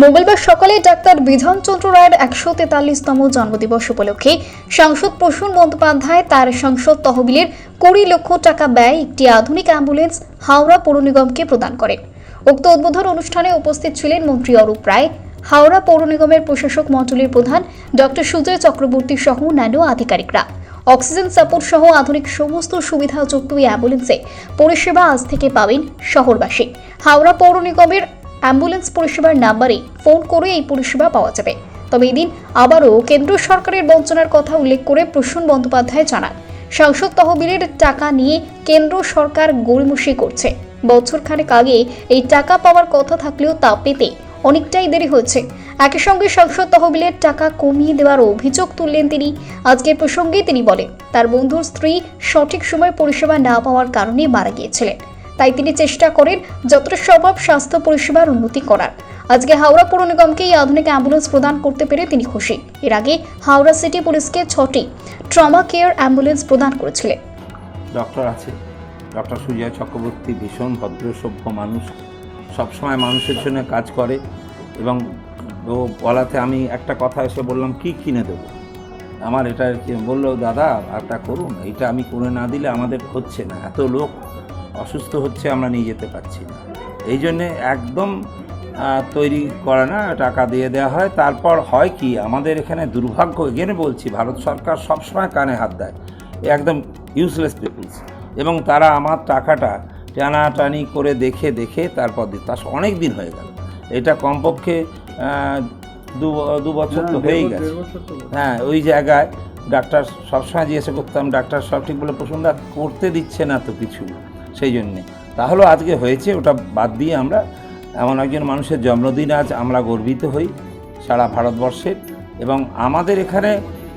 মঙ্গলবার সকালে ডাক্তার বিধানচন্দ্র রায়ের ১৪৩তম জন্মদিবস উপলক্ষে সাংসদ প্রসূন বন্দ্যোপাধ্যায় তার সাংসদ তহবিলের ২০ লক্ষ টাকা ব্যয় একটি আধুনিক অ্যাম্বুলেন্স হাওড়া পৌর নিগমকে প্রদান করেন। উক্ত উদ্বোধন অনুষ্ঠানে উপস্থিত ছিলেন মন্ত্রী অরূপ রায়, হাওড়া পৌর নিগমের প্রশাসক মণ্ডলীর প্রধান ডক্টর সুজয় চক্রবর্তী সহ অন্যান্য আধিকারিকরা। অক্সিজেন সাপোর্ট সহ আধুনিক সমস্ত সুবিধাযুক্ত এই অ্যাম্বুলেন্সে পরিষেবা আজ থেকে পাবেন শহরবাসী। হাওড়া পৌর নিগমের অ্যাম্বুলেন্স পরিষেবার নাম্বারে ফোন করে এই পরিষেবা পাওয়া যাবে। তবে এদিন আবারও কেন্দ্র সরকারের বঞ্চনার কথা উল্লেখ করে প্রসূন বন্দ্যোপাধ্যায় জানান, সাংসদ তহবিলের টাকা নিয়ে কেন্দ্র সরকার গড়িমসি করছে। বছর খানেক আগে এই টাকা পাওয়ার কথা থাকলেও তা পেতে অনেকটাই দেরি হয়েছে। একই সঙ্গে সাংসদ তহবিলের টাকা কমিয়ে দেওয়ার অভিযোগ তুললেন তিনি। আজকের প্রসঙ্গে তিনি বলেন, তার বন্ধুর স্ত্রী সঠিক সময় পরিষেবা না পাওয়ার কারণে মারা গিয়েছিলেন। তাই তিনি চেষ্টা করেন যতটা সম্ভব স্বাস্থ্য পরিষেবার উন্নতি করার। আজকে হাওড়া পৌর নিগমকে এই আধুনিক অ্যাম্বুলেন্স প্রদান করতে পেরে তিনি খুশি। এর আগে হাওড়া সিটি পুলিশকে 6টি ট্রমা কেয়ার অ্যাম্বুলেন্স প্রদান করেছিলেন। ডক্টর আছে, ডক্টর সুজয় চক্রবর্তী ভীষণ ভদ্র সভ্য মানুষ, সবসময় মানুষের জন্য কাজ করে। এবং ও বলাতে আমি একটা কথা এসে বললাম, কি কিনে দেবো, আমার এটা বললো, দাদা একটা করুন, এটা আমি করে না দিলে আমাদের হচ্ছে না, এত লোক অসুস্থ হচ্ছে, আমরা নিয়ে যেতে পারছি না। এই জন্যে একদম তৈরি করে না, টাকা দিয়ে দেওয়া হয়। তারপর হয় কি, আমাদের এখানে দুর্ভাগ্য, এখানে বলছি ভারত সরকার সবসময় কানে হাত দেয়, একদম ইউজলেস পিপলস, এবং তারা আমার টাকাটা টানাটানি করে দেখে দেখে তারপর দিত। তার অনেক দিন হয়ে গেল, এটা কমপক্ষে দু বছর তো হয়েই গেছে। হ্যাঁ, ওই জায়গায় ডাক্তার সবসময় জিজ্ঞাসা করতাম, ডাক্তার সব ঠিক বলে প্রসঙ্গটা করতে দিচ্ছে না তো কিছু, সেই জন্যে। তাহলেও আজকে হয়েছে, ওটা বাদ দিয়ে আমরা এমন একজন মানুষের জন্মদিন আজ আমরা গর্বিত হই সারা ভারতবর্ষের। এবং আমাদের এখানে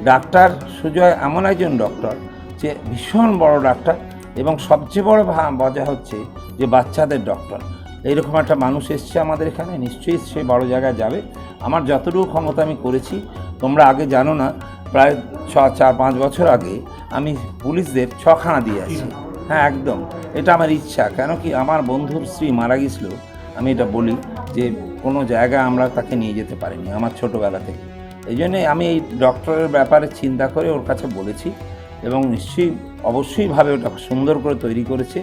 ডাক্তার সুজয় এমন একজন ডক্টর যে ভীষণ বড় ডাক্তার, এবং সবচেয়ে বড় মজা হচ্ছে যে বাচ্চাদের ডক্টর। এইরকম একটা মানুষ এসছে আমাদের এখানে, নিশ্চয়ই সে বড় জায়গায় যাবে। আমার যতটুকু ক্ষমতা আমি করেছি, তোমরা আগে জানো না, প্রায় 4-5 বছর আগে আমি পুলিশদের 6খানা দিয়ে আসি। হ্যাঁ, একদম, এটা আমার ইচ্ছা। কেন কি, আমার বন্ধুর স্ত্রী মারা গেছিল, আমি এটা বলি যে কোনো জায়গায় আমরা তাকে নিয়ে যেতে পারিনি আমার ছোটোবেলা থেকে। এই জন্যে আমি এই ডক্টরের ব্যাপারে চিন্তা করে ওর কাছে বলেছি, এবং নিশ্চয়ই অবশ্যইভাবে ওটা সুন্দর করে তৈরি করেছে,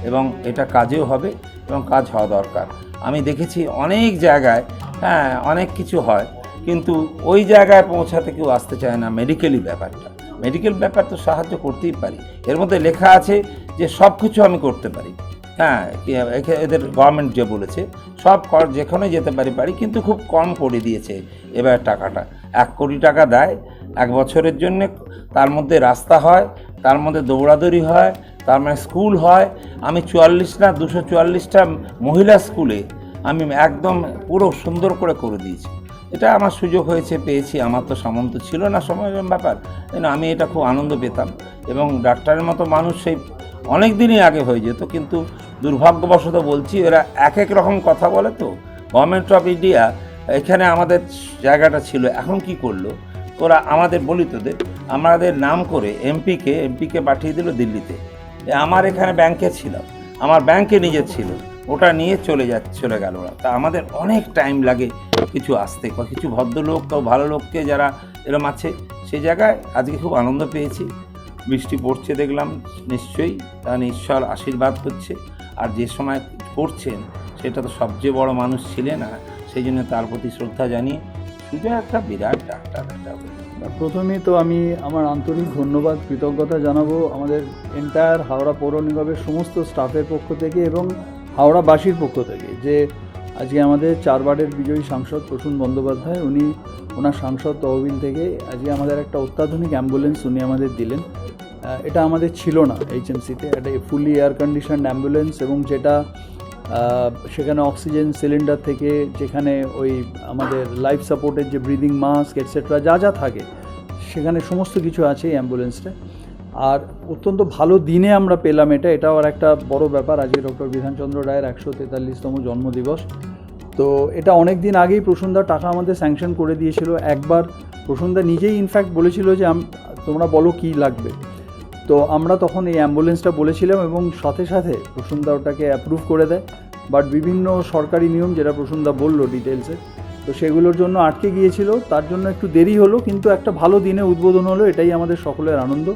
এবং এটা কাজেও হবে, এবং কাজ হওয়া দরকার। আমি দেখেছি অনেক জায়গায়, হ্যাঁ, অনেক কিছু হয়, কিন্তু ওই জায়গায় পৌঁছাতে কেউ আসতে চায় না। মেডিকেল ব্যাপার তো সাহায্য করতেই পারি, এর মধ্যে লেখা আছে যে সব কিছু আমি করতে পারি। হ্যাঁ, এদের গভর্নমেন্ট যে বলেছে সব যেখানে যেতে পারি, কিন্তু খুব কম করে দিয়েছে এবার টাকাটা। 1 কোটি টাকা দেয় 1 বছরের জন্যে, তার মধ্যে রাস্তা হয়, তার মধ্যে দৌড়াদৌড়ি হয়, তার মানে স্কুল হয়। আমি 244টা মহিলা স্কুলে আমি একদম পুরো সুন্দর করে দিয়েছি। এটা আমার সুযোগ হয়েছে, পেয়েছি, আমার তো সামর্থ্য ছিল না সময়ের ব্যাপার, আমি এটা খুব আনন্দ পেতাম। এবং ডাক্তারের মতো মানুষ সেই অনেক দিনই আগে হয়ে যেত, কিন্তু দুর্ভাগ্যবশত বলছি, এরা এক রকম কথা বলে। তো গভর্নমেন্ট অফ ইন্ডিয়া এখানে আমাদের জায়গাটা ছিল, এখন কি করলো ওরা, আমাদের বলি তোদের, আমাদের নাম করে এমপিকে পাঠিয়ে দিল দিল্লিতে। আমার এখানে ব্যাংকে ছিল, আমার ব্যাংকে নিজের ছিল, ওটা নিয়ে চলে গেল ওরা। তা আমাদের অনেক টাইম লাগে কিছু আসতে, বা কিছু ভদ্রলোক বা ভালো লোককে যারা এরম আছে, সেই জায়গায় আজকে খুব আনন্দ পেয়েছি। বৃষ্টি পড়ছে দেখলাম, নিশ্চয়ই তার ঈশ্বর আশীর্বাদ হচ্ছে। আর যে সময় করছেন সেটা তো সবচেয়ে বড় মানুষ ছিলেন, না, সেই জন্য তার প্রতি শ্রদ্ধা জানিয়ে শুধু একটা বিরাট ডাক্তার। প্রথমেই তো আমি আমার আন্তরিক ধন্যবাদ, কৃতজ্ঞতা জানাবো আমাদের এন্টায়ার হাওড়া পৌর নিগমের সমস্ত স্টাফের পক্ষ থেকে এবং হাওড়াবাসীর পক্ষ থেকে, যে আজকে আমাদের 4 ওয়ার্ডের বিজয়ী সাংসদ প্রসূন বন্দ্যোপাধ্যায়, উনি ওনার সাংসদ তহবিল থেকে আজকে আমাদের একটা অত্যাধুনিক অ্যাম্বুলেন্স উনি আমাদের দিলেন। এটা আমাদের ছিল না এইচএমসিতে, একটা ফুলি এয়ার কন্ডিশনড অ্যাম্বুলেন্স, এবং যেটা সেখানে অক্সিজেন সিলিন্ডার থেকে, যেখানে ওই আমাদের লাইফ সাপোর্টের যে ব্রিদিং মাস্ক এটসেট্রা যা থাকে, সেখানে সমস্ত কিছু আছে এই অ্যাম্বুলেন্সটা। আর অত্যন্ত ভালো দিনে আমরা পেলাম এটাও আর একটা বড় ব্যাপার। আজকে ডক্টর বিধানচন্দ্র রায়ের 143তম জন্মদিবস। তো এটা অনেক দিন আগেই প্রসূনদার টাকা আমাদের স্যাংশন করে দিয়েছিল। একবার প্রসূনদা নিজেই ইনফ্যাক্ট বলেছিল যে তোমরা বলো কী লাগবে, তো আমরা তখন এই অ্যাম্বুলেন্সটা বলেছিলাম, এবং সাথে প্রসূনদা ওটাকে অ্যাপ্রুভ করে দেয়। বাট বিভিন্ন সরকারি নিয়ম, যেটা প্রসূনদা বললো ডিটেলসে, তো সেগুলোর জন্য আটকে গিয়েছিল, তার জন্য একটু দেরি হলো, কিন্তু একটা ভালো দিনে উদ্বোধন হলো, এটাই আমাদের সকলের আনন্দ।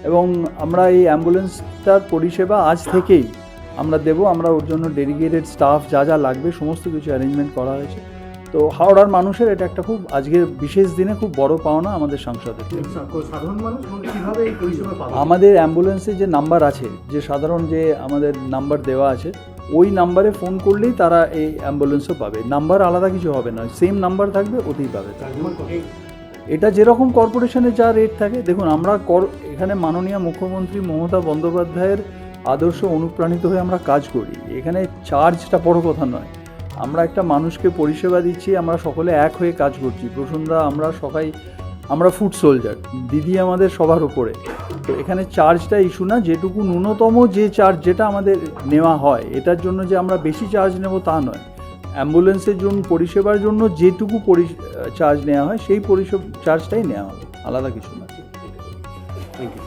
এবং আমরা এই অ্যাম্বুলেন্সটার পরিষেবা আজ থেকেই আমরা দেবো। আমরা ওর জন্য ডেডিকেটেড স্টাফ যা যা লাগবে সমস্ত কিছু অ্যারেঞ্জমেন্ট করা হয়েছে। তো হাওড়ার মানুষের এটা একটা খুব আজকের বিশেষ দিনে খুব বড় পাওনা আমাদের সাংসদের। সাধারণ মানুষ কিভাবে এই পরিষেবা পাবে? আমাদের অ্যাম্বুলেন্সে যে নাম্বার আছে, যে সাধারণ যে আমাদের নাম্বার দেওয়া আছে, ওই নাম্বারে ফোন করলেই তারা এই অ্যাম্বুলেন্সও পাবে। নাম্বার আলাদা কিছু হবে না, সেম নাম্বার থাকবে, ওতেই পাবে। এটা যেরকম কর্পোরেশনে যা রেট থাকে, দেখুন আমরা এখানে মাননীয় মুখ্যমন্ত্রী মমতা বন্দ্যোপাধ্যায়ের আদর্শ অনুপ্রাণিত হয়ে আমরা কাজ করি। এখানে চার্জটা বড় কথা নয়, আমরা একটা মানুষকে পরিষেবা দিচ্ছি, আমরা সকলে এক হয়ে কাজ করছি। প্রসূনদা, আমরা ফুড সোলজার, দিদি আমাদের সবার উপরে। তো এখানে চার্জটা ইস্যু না, যেটুকু ন্যূনতম যে চার্জ যেটা আমাদের নেওয়া হয়, এটার জন্য যে আমরা বেশি চার্জ নেব তা নয়। অ্যাম্বুলেন্সের জন্য পরিষেবার জন্য যেটুকু চার্জ নেওয়া হয় সেই চার্জটাই নেওয়া হবে, আলাদা কিছু না। Thank you.